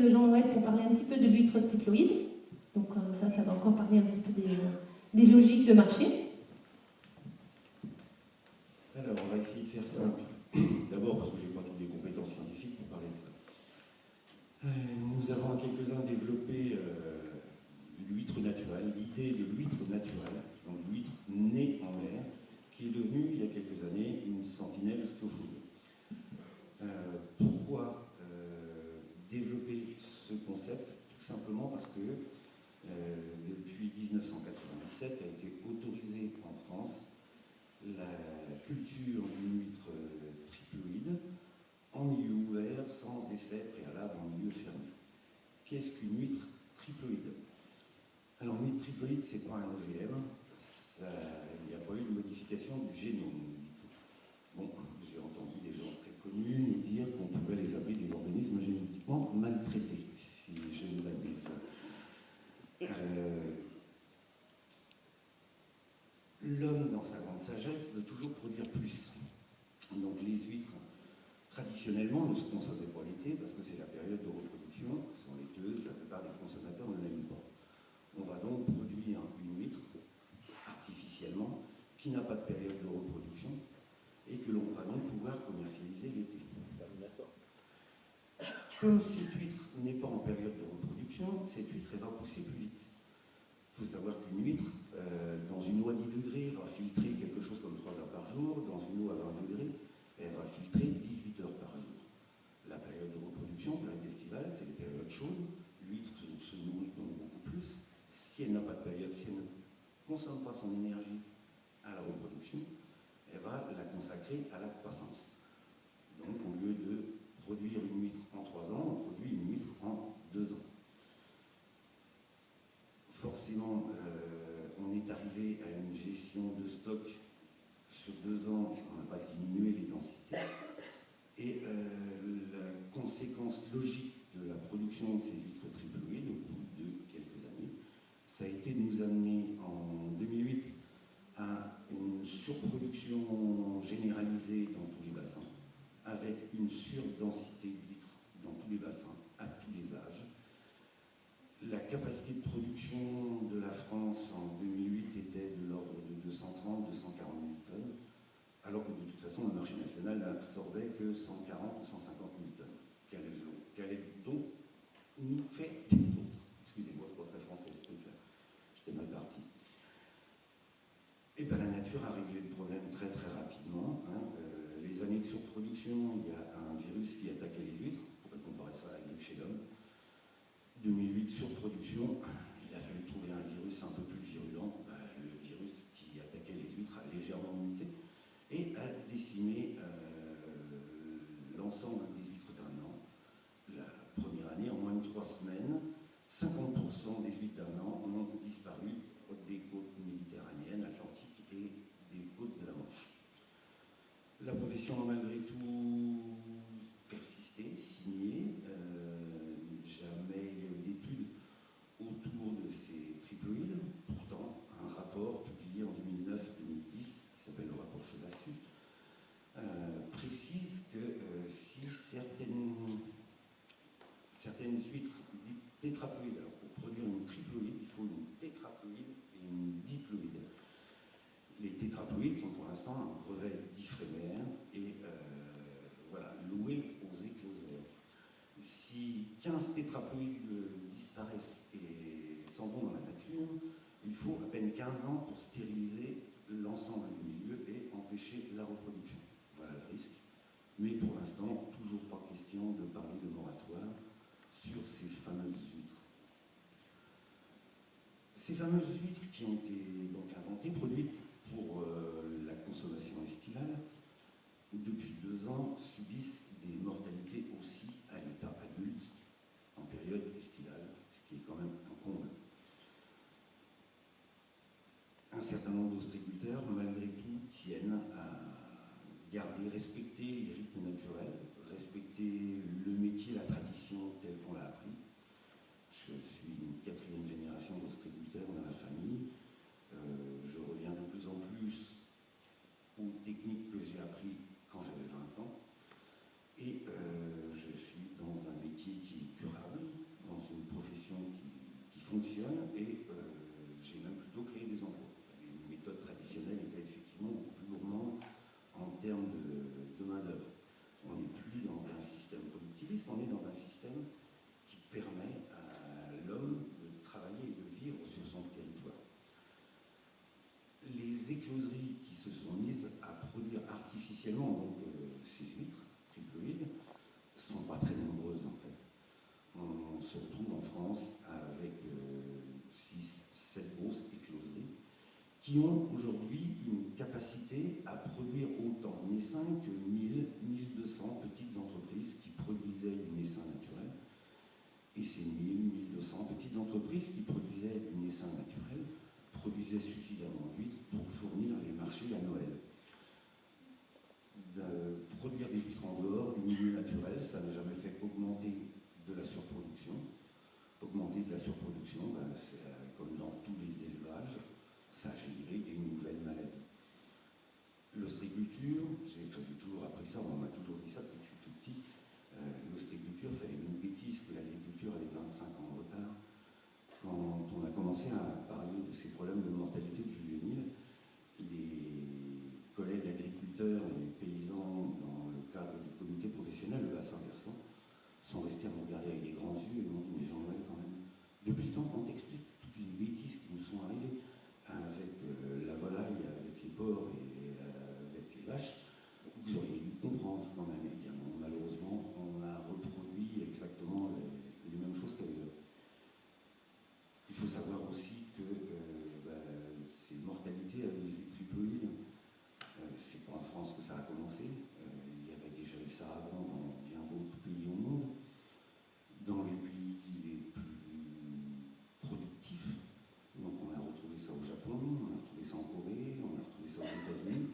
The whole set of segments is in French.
de Jean-Noël pour parler un petit peu de l'huître triploïde. Donc ça va encore parler un petit peu des logiques de marché. Alors, on va essayer de faire simple. D'abord, parce que je n'ai pas toutes les compétences scientifiques pour parler de ça. Nous avons quelques-uns développé l'huître naturelle, l'idée de l'huître naturelle, donc l'huître née en mer, qui est devenue, il y a quelques années, une sentinelle slow food. Pourquoi développer ce concept? Tout simplement parce que depuis 1997 a été autorisée en France la culture d'une huître triploïde en milieu ouvert, sans essai préalable en milieu fermé. Qu'est-ce qu'une huître triploïde? Alors, une huître triploïde, ce n'est pas un OGM, il n'y a pas eu de modification du génome du tout. Bon, j'ai entendu des gens très connus nous dire qu'on pouvait les appeler des organismes génétiquement maltraités, si je ne m'abuse. L'homme, dans sa grande sagesse, veut toujours produire plus. Donc les huîtres, traditionnellement, ne se consommaient pas l'été parce que c'est la période de reproduction, sont laiteuses, la plupart des consommateurs ne l'aiment pas. On va donc produire une huître, artificiellement, qui n'a pas de période de reproduction et que l'on va donc pouvoir commercialiser l'été. Comme cette huître n'est pas en période de reproduction, cette huître elle va pousser plus vite. Il faut savoir qu'une huître, dans une eau à 10 degrés, va filtrer quelque chose comme 3 heures par jour. Dans une eau à 20 degrés, elle va filtrer 18 heures par jour. La période de reproduction, la période estivale, c'est les périodes chaudes. L'huître se nourrit donc beaucoup plus. Si elle n'a pas de période, si elle ne consomme pas son énergie à la reproduction, elle va la consacrer à la croissance. Donc, au lieu de produire une huître en 3 ans, on produit une huître en 2 ans. Forcément, on est arrivé à une gestion de stock sur 2 ans, on n'a pas diminué les densités. Et la conséquence logique de la production de ces huîtres triploïdes, au bout de quelques années, ça a été de nous amener en 2008 à une surproduction généralisée dans tous les bassins, avec une surdensité d'huîtres dans tous les bassins, à tous les âges. La capacité de production de la France en 2008 était de l'ordre de 230-240 000 tonnes, alors que de toute façon le marché national n'absorbait que 140 ou 150 000 tonnes. Qu'allait donc nous faire les autres? Excusez-moi, c'est pas très français ce truc-là, j'étais mal parti. Et bien la nature a réglé le problème très très rapidement. Les années de surproduction, il y a un virus qui attaquait les huîtres, on pourrait comparer ça à la grippe chez l'homme. 2008, surproduction, il a fallu trouver un virus un peu plus virulent. Le virus qui attaquait les huîtres a légèrement muté et a décimé l'ensemble des huîtres d'un an. La première année, en moins de 3 semaines, 50% des huîtres d'un an ont disparu des côtes méditerranéennes, atlantiques et des côtes de la Manche. La profession a malgré tout persisté, signé. Jamais il y a eu d'études autour de ces triploïdes. Pourtant, un rapport publié en 2009-2010, qui s'appelle le rapport Chevassus, précise que si certaines huîtres tétraploïdes, alors pour produire une triploïde, il faut une tétraploïde et une diploïde. Les tétraploïdes sont pour l'instant un brevet d'Ifremer et voilà, loués aux écloseurs. Si 15 tétraploïdes disparaissent et s'en vont dans la nature, il faut à peine 15 ans pour stériliser l'ensemble du milieu et empêcher la reproduction. Voilà le risque. Mais pour l'instant, toujours pas question de parler de moratoire sur ces fameuses huîtres. Ces fameuses huîtres qui ont été donc inventées, produites pour la consommation estivale, depuis 2 ans, subissent des mortalités aussi à l'état adulte en période estivale, ce qui est quand même un comble. Un certain nombre d'ostréiculteurs, malgré tout, tiennent à garder, respecter les rythmes naturels, respecter le métier, la tradition telle qu'on l'a appris. Je suis une 4e génération d'ostréiculteurs dans la famille. Je reviens de plus en plus aux techniques que j'ai apprises quand j'avais 20 ans. Et je suis dans un métier qui est curable, fonctionne et j'ai même plutôt créé des emplois. Les méthodes traditionnelles étaient effectivement beaucoup plus gourmandes en termes de main-d'œuvre. On n'est plus dans un système productiviste, on est dans un système qui permet à l'homme de travailler et de vivre sur son territoire. Les écloseries qui se sont mises à produire artificiellement donc, ces huîtres triploïdes ne sont pas très nombreuses en fait. On se retrouve en France avec 6-7 grosses écloseries qui ont aujourd'hui une capacité à produire autant naissin que 1000-1200 petites entreprises qui produisaient du naissin naturel. Et ces 1000-1200 petites entreprises qui produisaient du naissin naturel produisaient suffisamment d'huîtres pour fournir les marchés à Noël. De produire des huîtres en dehors du milieu naturel, ça n'a jamais fait qu'augmenter de la surproduction. Augmenter de la surproduction, c'est comme dans tous les élevages, ça a généré des nouvelles maladies. L'ostréiculture, j'ai toujours appris ça, on m'a toujours dit ça depuis que je suis tout petit. L'ostréiculture fait les mêmes bêtises que l'agriculture avec 25 ans de retard. Quand on a commencé à parler de ces problèmes de mortalité juvénile, les collègues agriculteurs et les paysans dans le cadre du comité professionnel, le bassin versant, sont restés à me regarder avec des grands yeux et m'ont dit « Mais Jean-Noël, quand même, depuis le temps qu'on t'explique toutes les bêtises qui nous sont arrivées avec la volaille, avec les porcs et avec les vaches, vous auriez dû comprendre quand même. » Et bien non, malheureusement, on a reproduit exactement les mêmes choses qu'ailleurs. Il faut savoir aussi que ces mortalités avec les huîtres triploïdes, c'est pas en France que ça a commencé. Il y avait déjà eu ça avant dans bien d'autres pays au monde. Dans les pays les plus productifs, donc on a retrouvé ça au Japon, on a retrouvé ça en Corée, on a retrouvé ça aux États-Unis,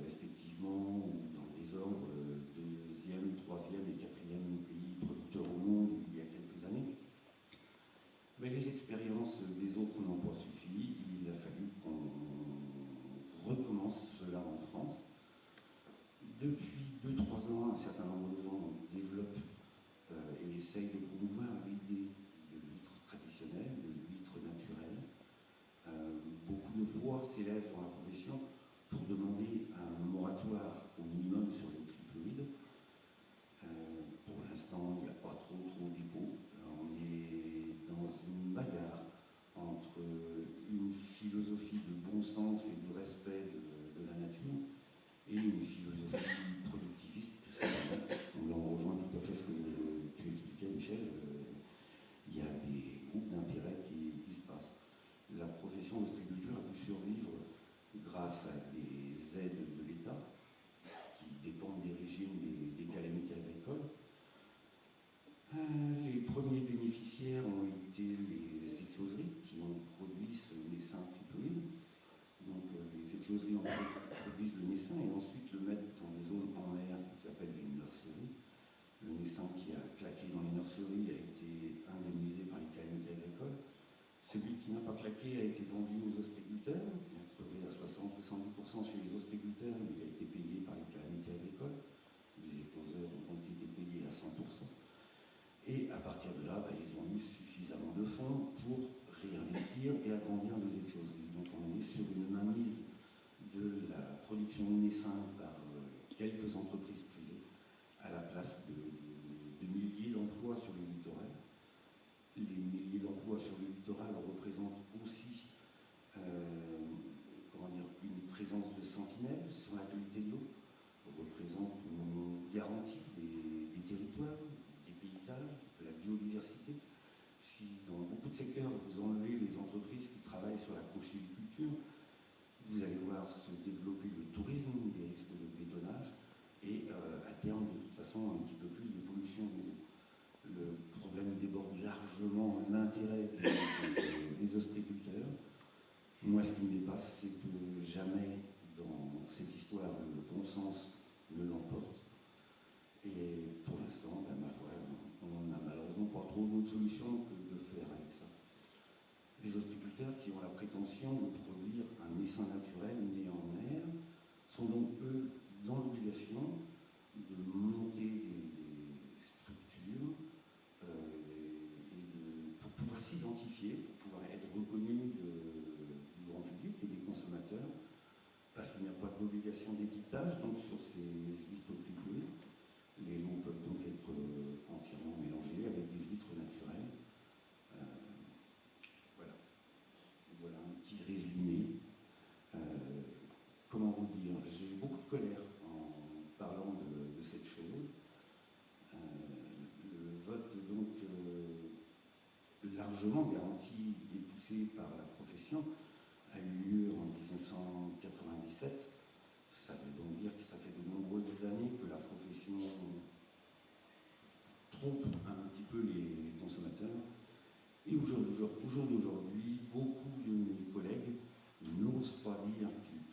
respectivement, ou dans les ordres 2e, 3e et 4e pays producteurs au monde il y a quelques années. Mais les expériences des autres n'ont pas suffi. Il a fallu qu'on recommence cela en France. Depuis 2-3 ans, un certain nombre de gens développent et essayent de promouvoir l'idée de l'huître traditionnelle, de l'huître naturelle. Beaucoup de voix s'élèvent dans la profession pour demander un moratoire au minimum sur les triploïdes. Pour l'instant, il n'y a pas trop d'écho. On est dans une bagarre entre une philosophie de bon sens et de respect de la nature et une philosophie productiviste. Donc là, on rejoint tout à fait ce que tu expliquais, Michel. Il y a des groupes d'intérêt qui se passent. La profession d'ostréiculture a pu survivre grâce à des aides de l'État qui dépendent des régimes des calamités agricoles. Les premiers bénéficiaires ont été les écloseries qui ont produit ce naissin triploïde. Donc les écloseries produisent le naissin et ensuite le mettent dans des zones en mer qui s'appellent des nurseries. Le naissin qui a claqué dans les nurseries a été indemnisé par les calamités agricoles. Celui qui n'a pas claqué a été vendu aux ostréiculteurs, il a crevé à 60-70% chez les ostréiculteurs, mais il a été payé par les calamités agricoles. Les écloseurs ont donc été payés à 100%. Et à partir de là, ils ont eu suffisamment de fonds pour réinvestir et agrandir les écloseries. Donc on est sur une mainmise de la production de naissin par quelques entreprises privées à la place de milliers d'emplois sur le littoral. Les milliers d'emplois sur le littoral représentent aussi une présence de sentinelles sur la qualité de l'eau, représentent une garantie des territoires, des paysages, de la biodiversité. Si dans beaucoup de secteurs vous enlevez les entreprises qui travaillent sur la conchyliculture, vous allez voir se développer le tourisme, des risques de bétonnage et à terme de toute façon un petit peu plus de pollution des eaux. Le problème déborde largement l'intérêt des ostréiculteurs. Moi, ce qui me dépasse, c'est que jamais dans cette histoire le bon sens ne l'emporte. Et pour l'instant, ma foi, on n'a malheureusement pas trop d'autres solutions que de faire avec ça. Les ostréiculteurs qui ont la prétention de produire un naissin naturel né en mer sont donc, eux, dans l'obligation de monter des structures pour pouvoir s'identifier, pour pouvoir être reconnu du grand public et des consommateurs, parce qu'il n'y a pas d'obligation d'étiquetage, donc sur ces huîtres triplées, les lots peuvent donc être entièrement mélangés avec des huîtres naturelles. Voilà. Voilà un petit résumé. Comment vous dire, j'ai eu beaucoup de colère en parlant de cette chose. Le vote donc largement garanti et poussé par la profession a eu lieu en 1997. Ça veut donc dire que ça fait de nombreuses années que la profession trompe un petit peu les consommateurs. Et au jour d'aujourd'hui, beaucoup de mes collègues n'osent pas dire qu'ils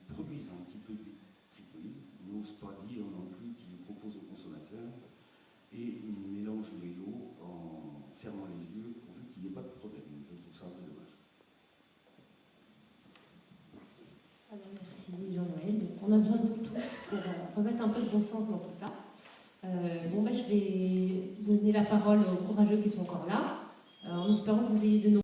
produisent un petit peu de tricoline, n'osent pas dire non plus qu'ils proposent aux consommateurs, et ils mélangent les lots en fermant les yeux pourvu qu'il n'y ait pas de problème. Je trouve ça un peu dommage. Alors, merci Jean-Noël. Donc, on a besoin de vous tous pour remettre un peu de bon sens dans tout ça. Je vais donner la parole aux courageux qui sont encore là, en espérant que vous ayez de nos